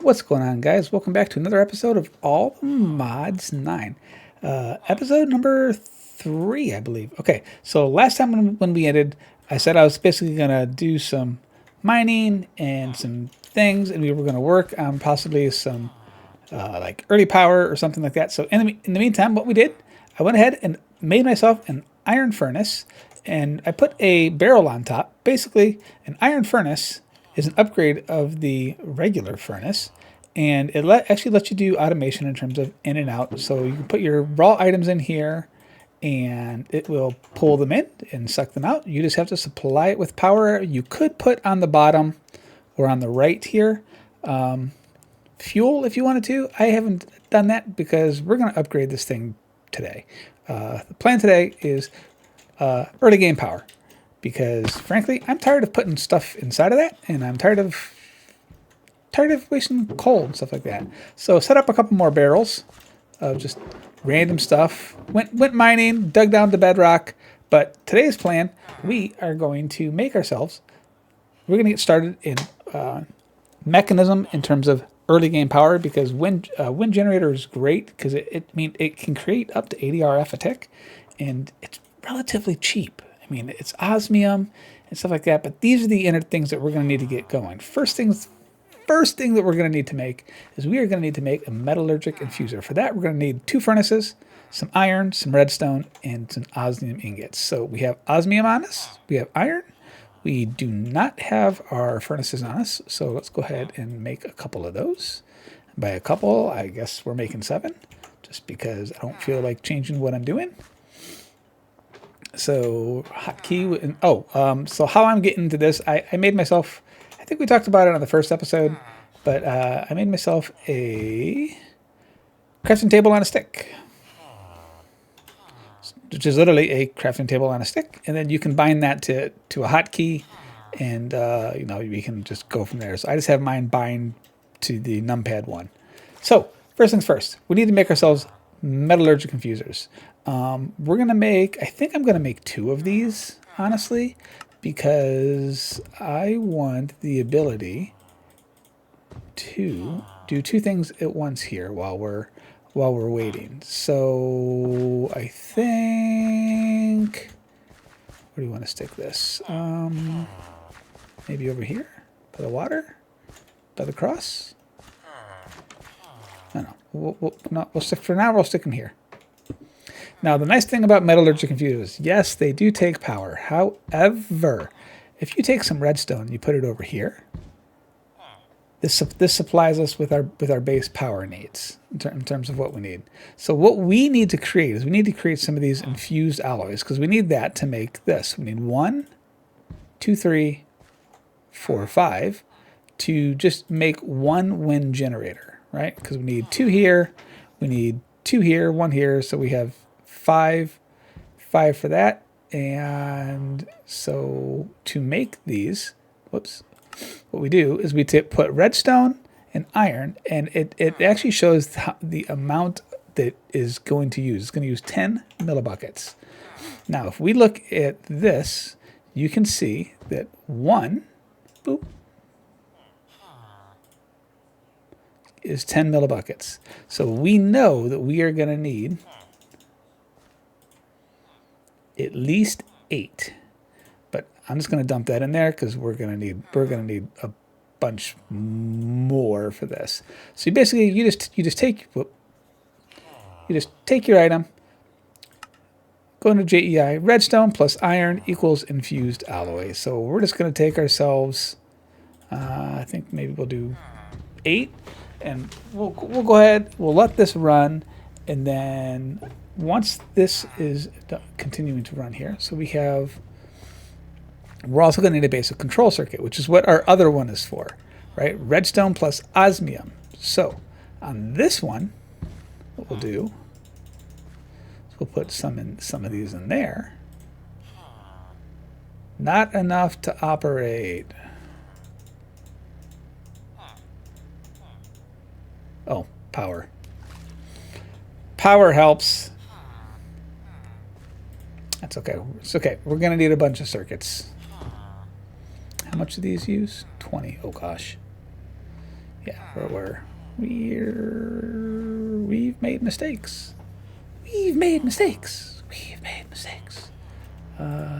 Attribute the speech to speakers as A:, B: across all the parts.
A: What's going on, guys? Welcome back to another episode of All the Mods 9. Episode number 3, I believe. Okay, so last time when we ended, I said I was basically going to do some mining and some things, and we were going to work on possibly some like early power or something like that. So in the meantime, what we did, I went ahead and made myself an iron furnace, and I put a barrel on top. Basically, an iron furnace is an upgrade of the regular furnace, and it actually lets you do automation in terms of in and out. So you can put your raw items in here, and it will pull them in and suck them out. You just have to supply it with power. You could put on the bottom or on the right here fuel if you wanted to. I haven't done that because we're going to upgrade this thing today. The plan today is early game power, because frankly I'm tired of putting stuff inside of that, and I'm tired of wasting coal and stuff like that. So set up a couple more barrels of just random stuff. Went mining, dug down to bedrock. But today's plan, we are going to make ourselves. We're going to get started in mechanism in terms of early game power, because wind generator is great because it can create up to 80 RF a tick, and it's relatively cheap. I mean, it's osmium and stuff like that, but these are the inner things that we're going to need to get going. First thing that we're going to need to make is we are going to need to make a metallurgic infuser. For that, we're going to need 2 furnaces, some iron, some redstone, and some osmium ingots. So we have osmium on us, we have iron. We do not have our furnaces on us, so let's go ahead and make a couple of those. By a couple, I guess we're making 7, just because I don't feel like changing what I'm doing. So hotkey, so how I'm getting to this, I made myself, I think we talked about it on the first episode, but I made myself a crafting table on a stick, which is literally a crafting table on a stick, and then you can bind that to a hotkey, and we can just go from there. So I just have mine bind to the numpad one. So first things first, we need to make ourselves metallurgic infusers. We're gonna make, I think I'm gonna make 2 of these, honestly, because I want the ability to do 2 things at once here while we're waiting. So I think, where do you want to stick this? Maybe over here by the water, by the cross. I don't know. We'll stick for now. We'll stick them here. Now, the nice thing about metallurgic infusers, yes, they do take power. However, if you take some redstone, you put it over here. This supplies us with our base power needs in terms of what we need. So what we need to create is we need to create some of these infused alloys, because we need that to make this. We need 1, 2, 3, 4, 5 to just make 1 wind generator, right? Because we need 2 here, we need 2 here, 1 here, so we have 5 for that. And so to make these, whoops. What we do is we put redstone and iron, and it actually shows the amount that is going to use. It's going to use 10 millibuckets. Now, if we look at this, you can see that 1 is 10 millibuckets. So we know that we are going to need at least 8. But I'm just going to dump that in there because we're going to need a bunch more for this. So you just take your item, go into JEI, redstone plus iron equals infused alloy. So we're just going to take ourselves, I think maybe we'll do 8, and we'll go ahead, we'll let this run, and then once this is continuing to run here, so we're also going to need a basic control circuit, which is what our other one is for, right? Redstone plus osmium. So on this one, what we'll do is we'll put some of these in there. Not enough to operate. Oh, power. Power helps. That's okay. It's okay. We're going to need a bunch of circuits. How much do these use? 20. Oh, gosh. Yeah, we've made mistakes. We've made mistakes. We've made mistakes.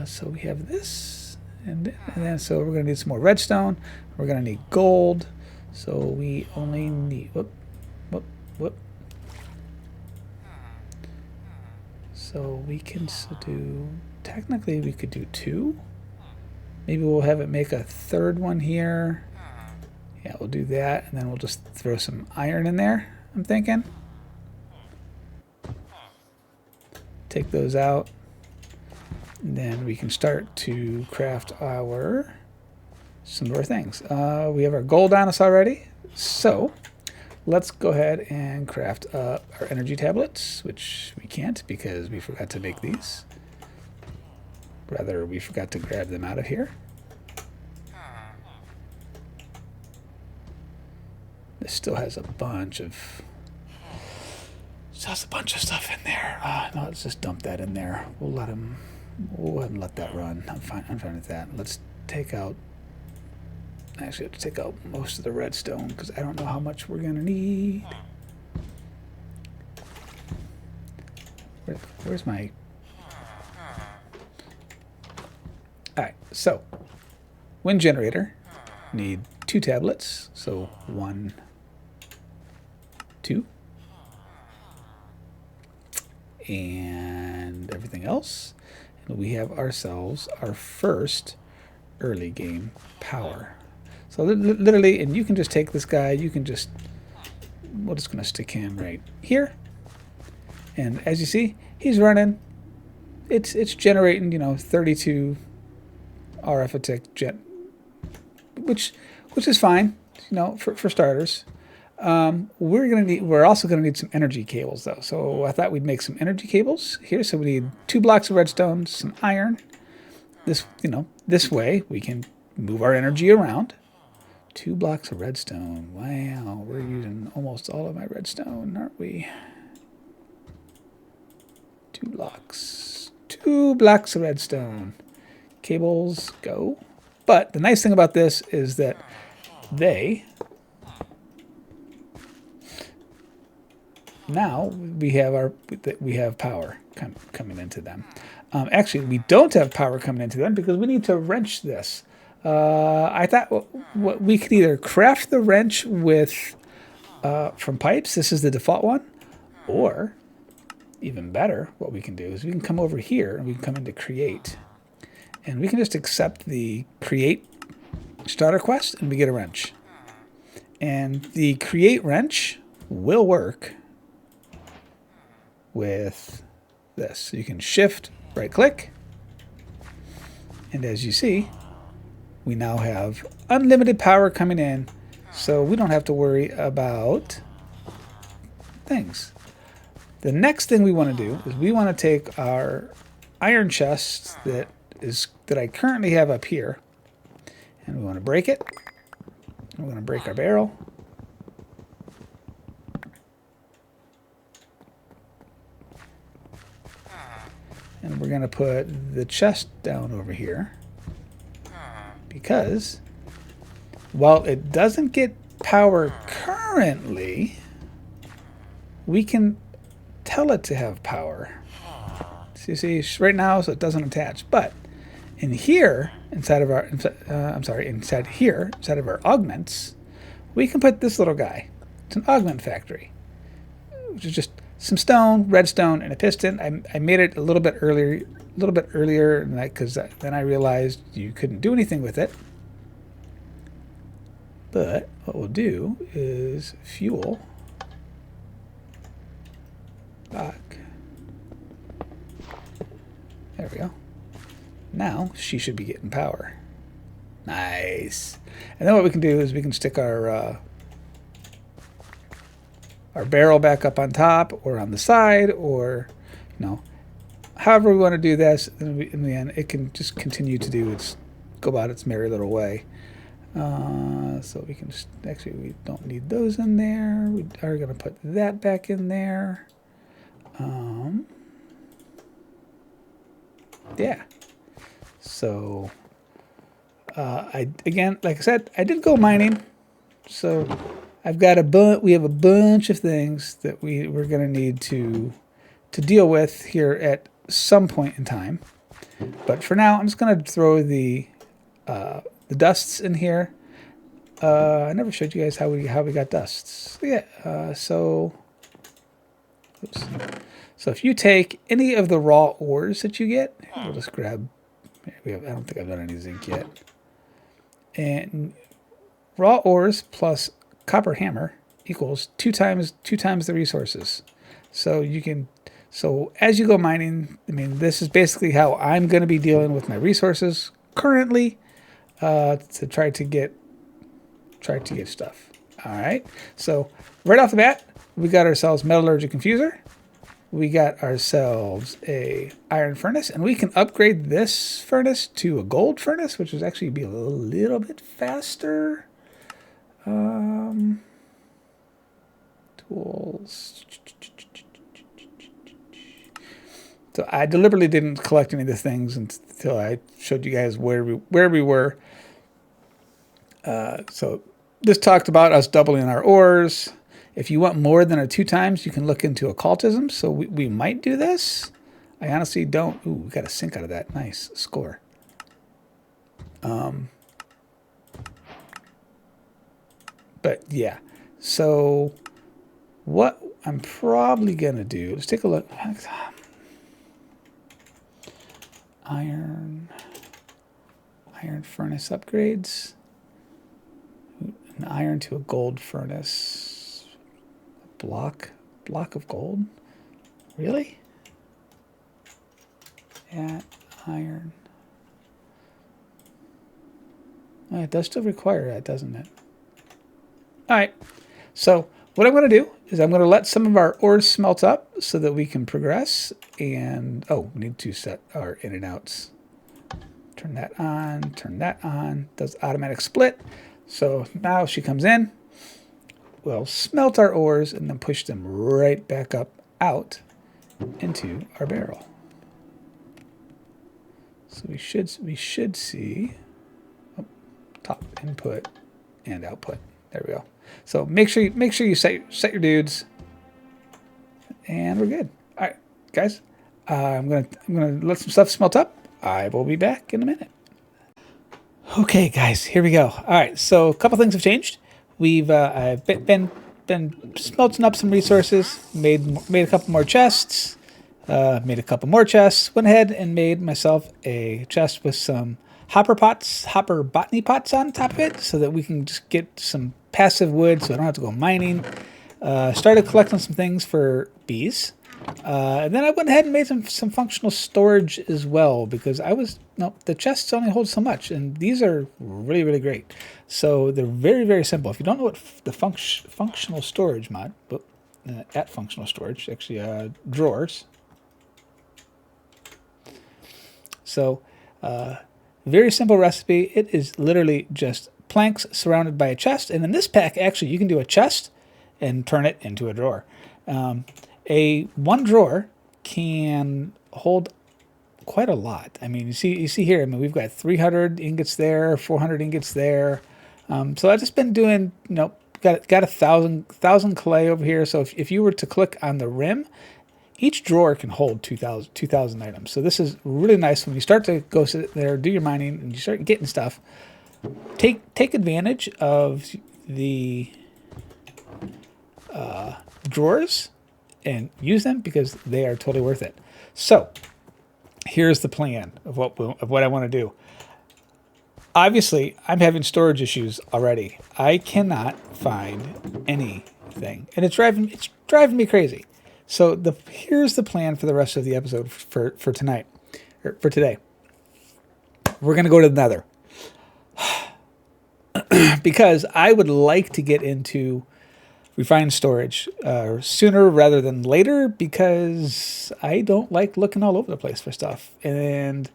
A: So we have this, and then so we're going to need some more redstone. We're going to need gold. So we only need whoop. So we can do, technically we could do 2. Maybe we'll have it make a 3rd one here. Yeah, we'll do that, and then we'll just throw some iron in there, I'm thinking. Take those out. And then we can start to craft some more things. We have our gold on us already, so let's go ahead and craft our energy tablets, which we can't because we forgot to make these. Rather, we forgot to grab them out of here. This still has a bunch of stuff in there. No, let's just dump that in there. We'll go ahead and let that run. I'm fine with that. Let's take out, actually have to take out most of the redstone because I don't know how much we're gonna need. Where's my, alright, so wind generator, need 2 tablets, so 1, 2, and everything else. And we have ourselves our first early game power. So literally, and you can just take this guy, we're just going to stick him right here. And as you see, he's running. It's generating, 32 RF a tick which is fine, for starters. We're also gonna need some energy cables though. So I thought we'd make some energy cables here. So we need 2 blocks of redstone, some iron. This way we can move our energy around. 2 blocks of redstone. Wow, we're using almost all of my redstone, aren't we? 2 blocks. 2 blocks of redstone. Cables go. But the nice thing about this is that now we have power coming into them. Actually, we don't have power coming into them because we need to wrench this. I thought we could either craft the wrench with from pipes. This is the default one, or even better, what we can do is we can come over here and we can come into create, and we can just accept the create starter quest, and we get a wrench. And the create wrench will work with this. So you can shift, right click, and as you see, we now have unlimited power coming in, so we don't have to worry about things. The next thing we want to do is we want to take our iron chest that I currently have up here, and we want to break it. We're going to break our barrel. And we're going to put the chest down over here, because while it doesn't get power currently, we can tell it to have power. So you see, right now, so it doesn't attach. But in here, inside of our augments, we can put this little guy. It's an augment factory, which is just some stone, redstone, and a piston. I made it a little bit earlier than that, because then I realized you couldn't do anything with it. But what we'll do is fuel back. There we go. Now she should be getting power. Nice. And then what we can do is we can stick our barrel back up on top or on the side, or however we want to do this. In the end, it can just continue to go about its merry little way. So we can just, actually, we don't need those in there. We are going to put that back in there. Yeah. So again, like I said, I did go mining, so I've got we have a bunch of things that we're going to need to deal with here at some point in time. But for now, I'm just going to throw the dusts in here. I never showed you guys how we got dusts. Yeah. So if you take any of the raw ores that you get, we'll just grab. I don't think I've done any zinc yet. And raw ores plus copper hammer equals two times the resources. So you can. So as you go mining, I mean, this is basically how I'm going to be dealing with my resources currently to try to get stuff. All right. So right off the bat, we got ourselves metallurgic infuser. We got ourselves a iron furnace, and we can upgrade this furnace to a gold furnace, which is actually be a little bit faster. Tools. So I deliberately didn't collect any of the things until I showed you guys where we were. So this talked about us doubling our ores. If you want more than a 2 times, you can look into occultism. So we might do this. I honestly don't. Ooh, we got a sink out of that. Nice score. But yeah. So what I'm probably going to do, let's take a look. Iron furnace upgrades. An iron to a gold furnace. A block of gold. Really? At iron. Oh, it does still require that, doesn't it? All right. So what I'm going to do is I'm going to let some of our ores smelt up so that we can progress. And, oh, we need to set our in and outs. Turn that on, does automatic split. So now she comes in, we'll smelt our ores and then push them right back up out into our barrel. So we should see top input and output. There we go. So make sure you set your dudes, and we're good. All right, guys. I'm gonna let some stuff smelt up. I will be back in a minute. Okay, guys, here we go. All right, so a couple things have changed. We've I've been smelting up some resources. Made a couple more chests. Made a couple more chests. Went ahead and made myself a chest with some hopper botany pots on top of it, so that we can just get some passive wood, so I don't have to go mining. Started collecting some things for bees. And then I went ahead and made some functional storage as well, because the chests only hold so much, and these are really, really great. So they're very, very simple. If you don't know what the functional storage mod, but at functional storage, actually drawers. So very simple recipe. It is literally just planks surrounded by a chest, and in this pack, actually, you can do a chest and turn it into a drawer. One drawer can hold quite a lot. I mean, you see here. I mean, we've got 300 ingots there, 400 ingots there. So I've just been doing, got 1,000 clay over here. So if you were to click on the rim, each drawer can hold 2,000 items. So this is really nice when you start to go sit there, do your mining, and you start getting stuff. Take advantage of the drawers and use them, because they are totally worth it. So here's the plan of what I want to do. Obviously, I'm having storage issues already. I cannot find anything, and it's driving me crazy. So here's the plan for the rest of the episode for tonight, or for today. We're gonna go to the Nether because I would like to get into refined storage sooner rather than later, because I don't like looking all over the place for stuff. And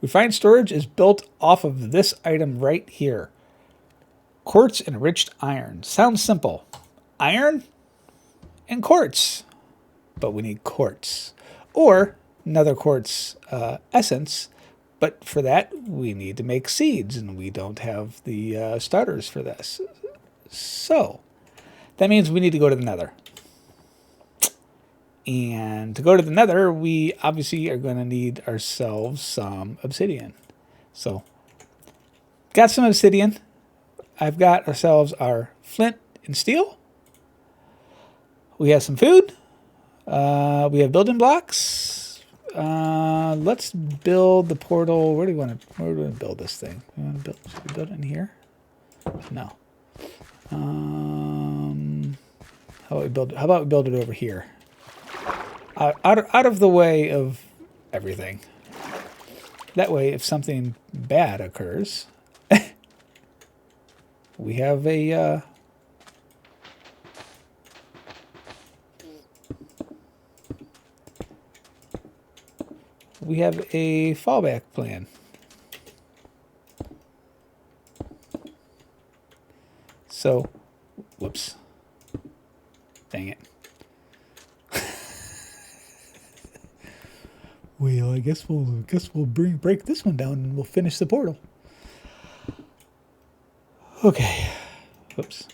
A: refined storage is built off of this item right here. Quartz enriched iron. Sounds simple. Iron and quartz. But we need quartz. Or another quartz essence. But for that, we need to make seeds, and we don't have the starters for this. So That means we need to go to the Nether. And to go to the Nether, we obviously are going to need ourselves some obsidian. So, got some obsidian. I've got ourselves our flint and steel. We have some food. We have building blocks. Let's build the portal. Where do we want to build this thing? Should we build it in here? No. How about we build it over here? Out of the way of everything. That way, if something bad occurs, we have a fallback plan. So, whoops. Dang it. Well, I guess we'll break this one down and we'll finish the portal. Okay. Whoops.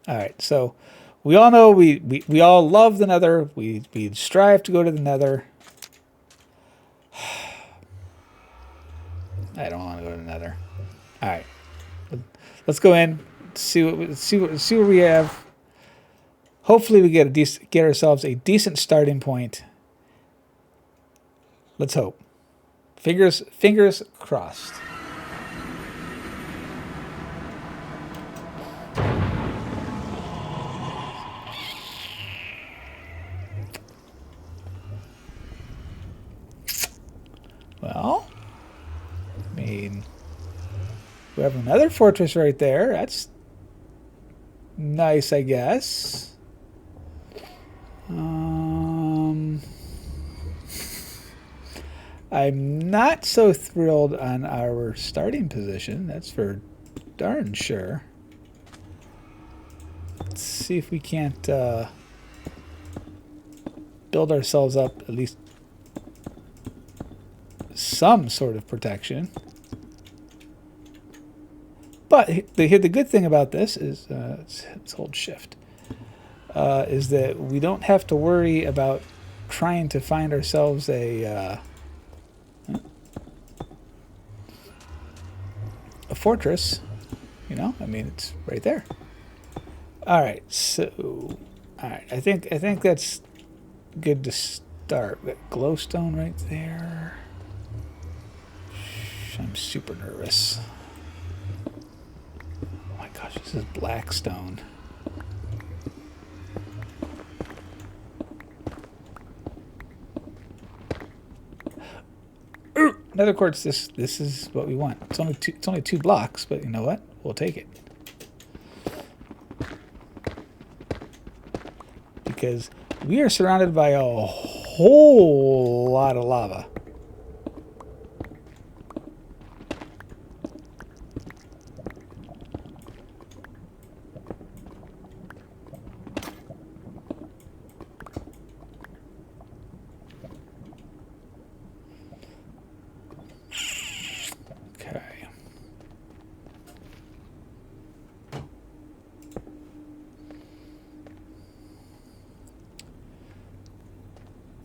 A: All right. So we all know we all love the Nether. We strive to go to the Nether. I don't want to go to the Nether. All right. Let's go in. See what we have. Hopefully we get ourselves a decent starting point. Let's hope. Fingers crossed. Well, I mean, we have another fortress right there. That's nice, I guess. I'm not so thrilled on our starting position. That's for darn sure. Let's see if we can't build ourselves up at least some sort of protection. But the good thing about this is, let's hold shift, is that we don't have to worry about trying to find ourselves a fortress. You know, I mean, it's right there. All right, so, all right, I think that's good to start. We got glowstone right there. I'm super nervous. Oh my gosh, this is black stone. Nether quartz. This is what we want. It's only two blocks, but you know what? We'll take it because we are surrounded by a whole lot of lava.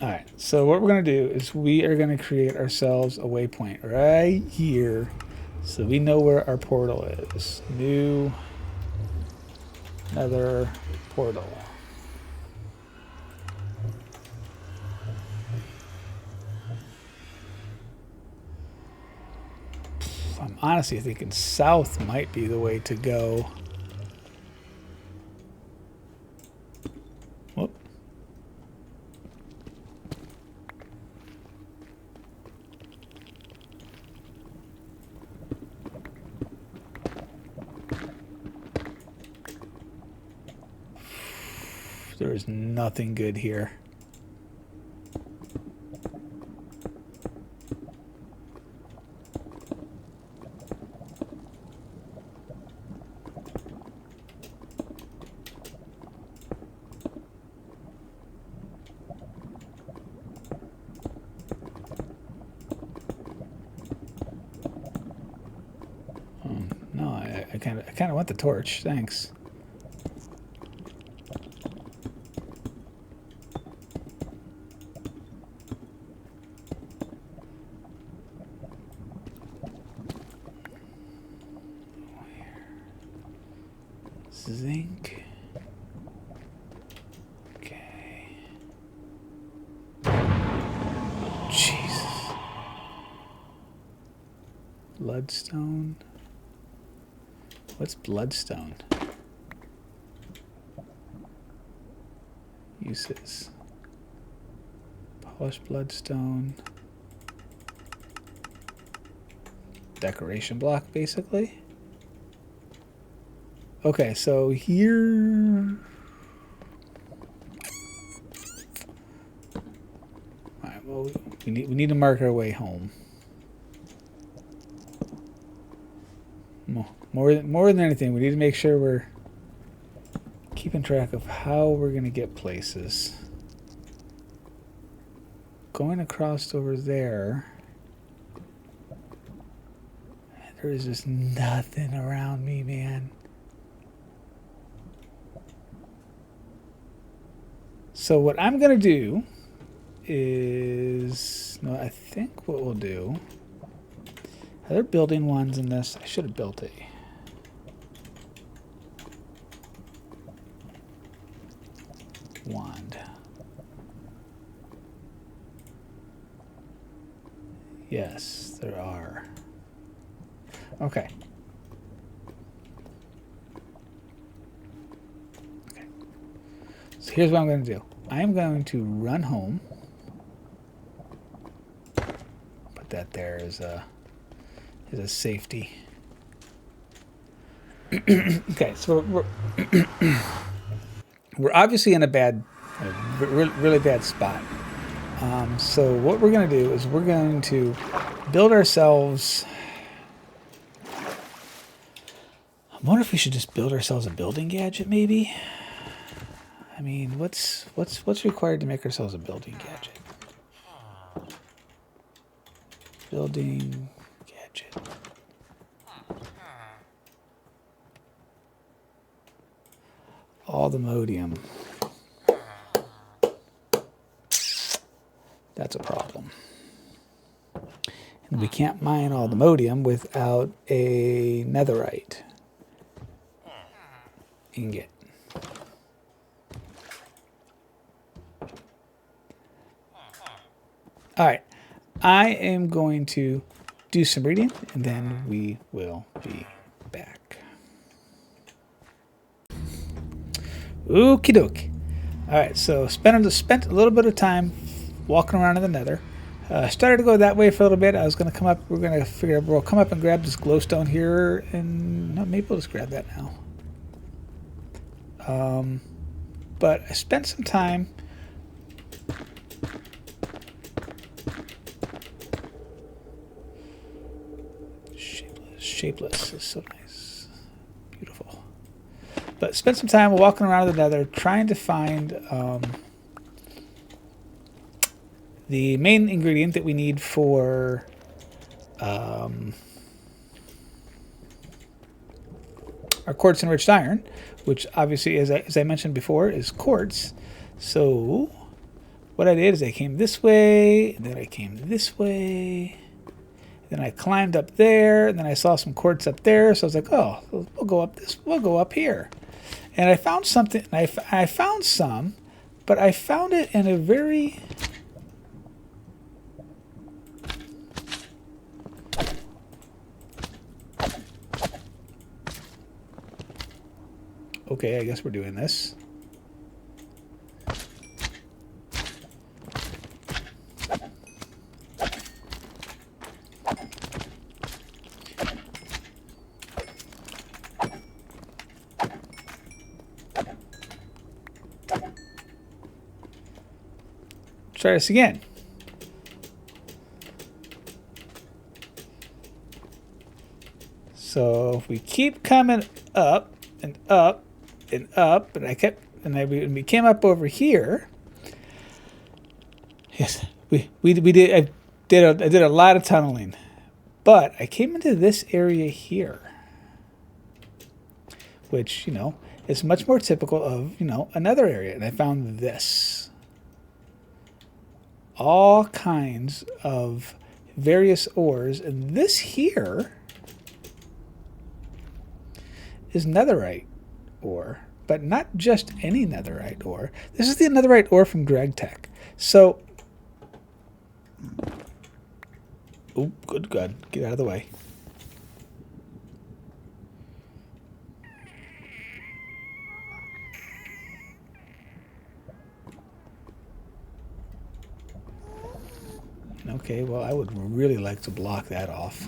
A: Alright, so what we're going to do is we are going to create ourselves a waypoint right here so we know where our portal is. New Nether portal. I'm honestly thinking south might be the way to go. Whoop. There is nothing good here. I kind of want the torch. Thanks. Zinc. Okay. Jesus. Bloodstone. What's bloodstone? Uses. Polished bloodstone. Decoration block, basically. Okay, so here... Alright, well, we need to mark our way home. More than anything, we need to make sure we're keeping track of how we're going to get places. Going across over there, there is just nothing around me, man. So what I'm going to do is... No, I think what we'll do... Are there building ones in this? I should have built a... wand. Yes, there are. Okay. Okay. So here's what I'm going to do. I'm going to run home. Put that there as a safety. Okay, so we're obviously in a really bad spot. So what we're going to do is we're going to build ourselves... I wonder if we should just build ourselves a building gadget, maybe? I mean, what's required to make ourselves a building gadget? Building gadget. All the modium. That's a problem. And we can't mine all the modium without a netherite ingot. All right. I am going to do some reading, and then we will be back. Okie dokie. All right, so spent a little bit of time walking around in the nether. Started to go that way for a little bit. I was going to come up. We're going to figure out. We'll come up and grab this glowstone here, and no, maybe we'll just grab that now. But I spent some time. Shapeless is so nice, beautiful. But spent some time walking around the nether trying to find the main ingredient that we need for our quartz enriched iron, which obviously, as I mentioned before, is quartz. So what I did is I came this way, and then I came this way. Then I climbed up there, and then I saw some quartz up there. So I was like, "Oh, we'll go up this. We'll go up here." And I found something. I found some, but I found it in a very okay. I guess we're doing this. Try this again. So if we keep coming up and up and up, and we came up over here. Yes, we did. I did a lot of tunneling, but I came into this area here. which, you know, is much more typical of, you know, another area. And I found this. All kinds of various ores. And this here is netherite ore, but not just any netherite ore. This is the netherite ore from GregTech. So, oh, good, good. Get out of the way. Okay, well, I would really like to block that off.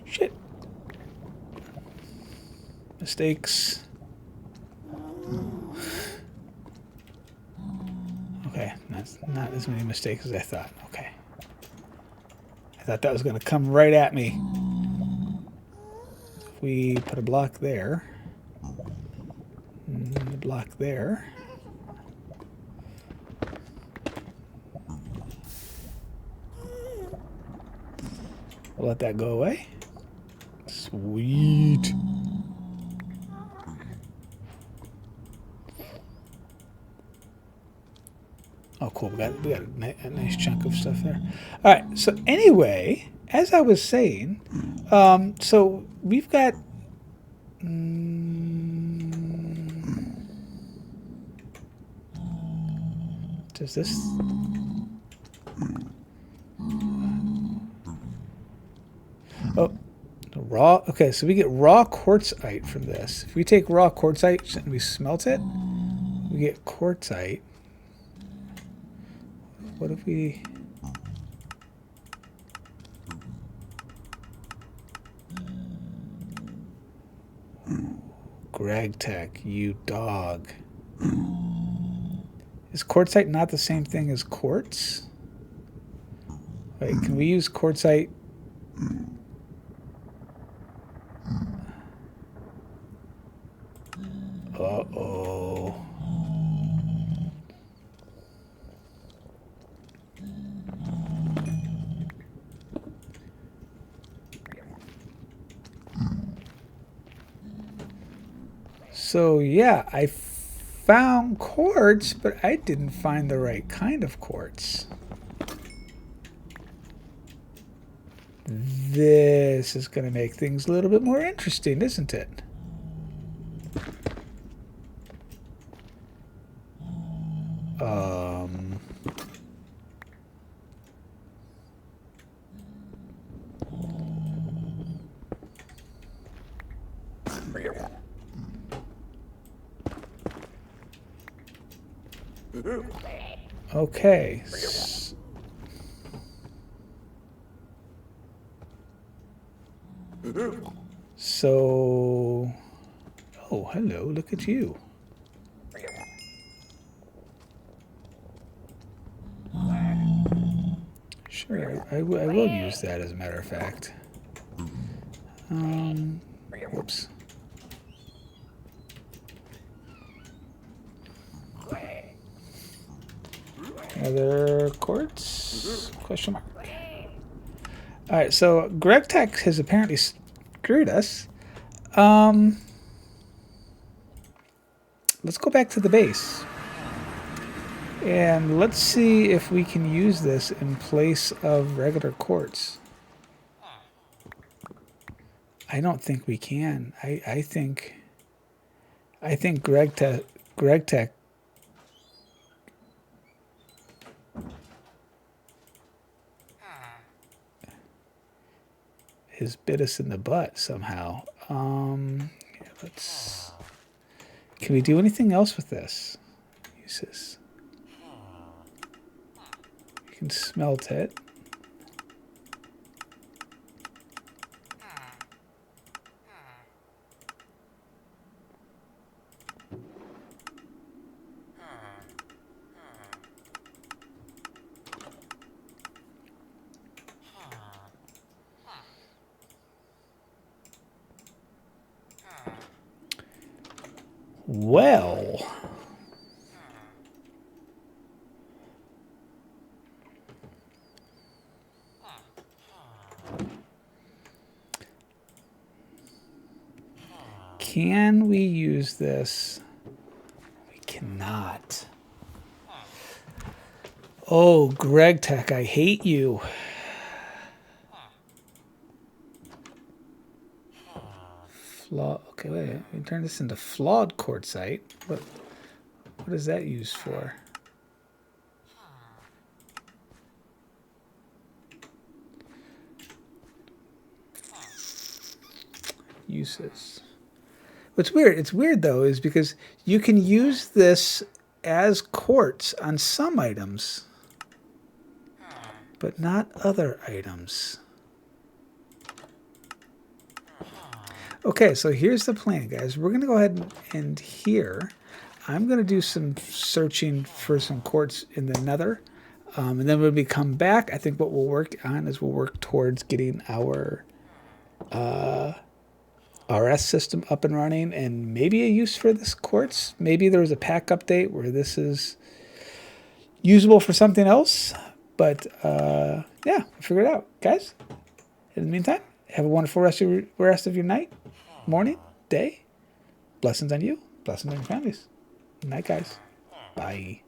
A: Shit. Mistakes. Okay, that's not as many mistakes as I thought. Okay. I thought that was going to come right at me. If we put a block there, and a block there. We'll let that go away. Sweet. Oh, cool. We got a nice chunk of stuff there. All right. So anyway, as I was saying, so we've got. Does this? Oh, raw. Okay, so we get raw quartzite from this. If we take raw quartzite and we smelt it, we get quartzite. What if we... GregTech, you dog. Is quartzite not the same thing as quartz? Wait, can we use quartzite? Uh-oh. So yeah, I found quartz, but I didn't find the right kind of quartz. This is going to make things a little bit more interesting, isn't it? Okay. So, oh, hello, look at you. Sure, I will use that as a matter of fact. Whoops. Another quartz? Question mark. Alright, so GregTech has apparently screwed us. Let's go back to the base. And let's see if we can use this in place of regular quartz. I don't think we can. I think GregTech has bit us in the butt somehow. Let's. Can we do anything else with this? Use this. You can smelt it. Well, can we use this? We cannot. Oh, Greg Tech, I hate you. Okay, wait. We turn this into flawed quartzite. What is that used for? Uses. What's weird? It's weird though, is because you can use this as quartz on some items, but not other items. Okay, so here's the plan, guys. We're going to go ahead and here, I'm going to do some searching for some quartz in the nether. And then when we come back, I think what we'll work on is we'll work towards getting our RS system up and running and maybe a use for this quartz. Maybe there was a pack update where this is usable for something else. But yeah, we'll figure it out. Guys, in the meantime, have a wonderful rest of your night, morning, day. Blessings on you. Blessings on your families. Good night, guys. Bye.